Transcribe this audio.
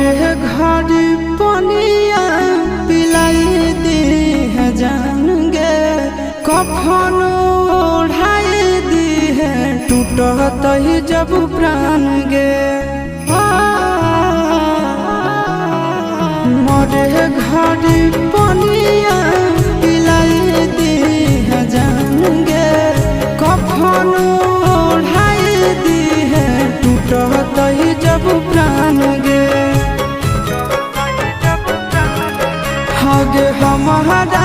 मरे घड़ी पनिया पिलाई दी है जान गे, कफन ओढ़ाई दी है टूटत ही जब प्राण गे। मरे घड़ी पनिया पिलाई दी है जान गे, कफन ओढ़ाई दी है टूटत ही जब प्राण गे। हगे हमारा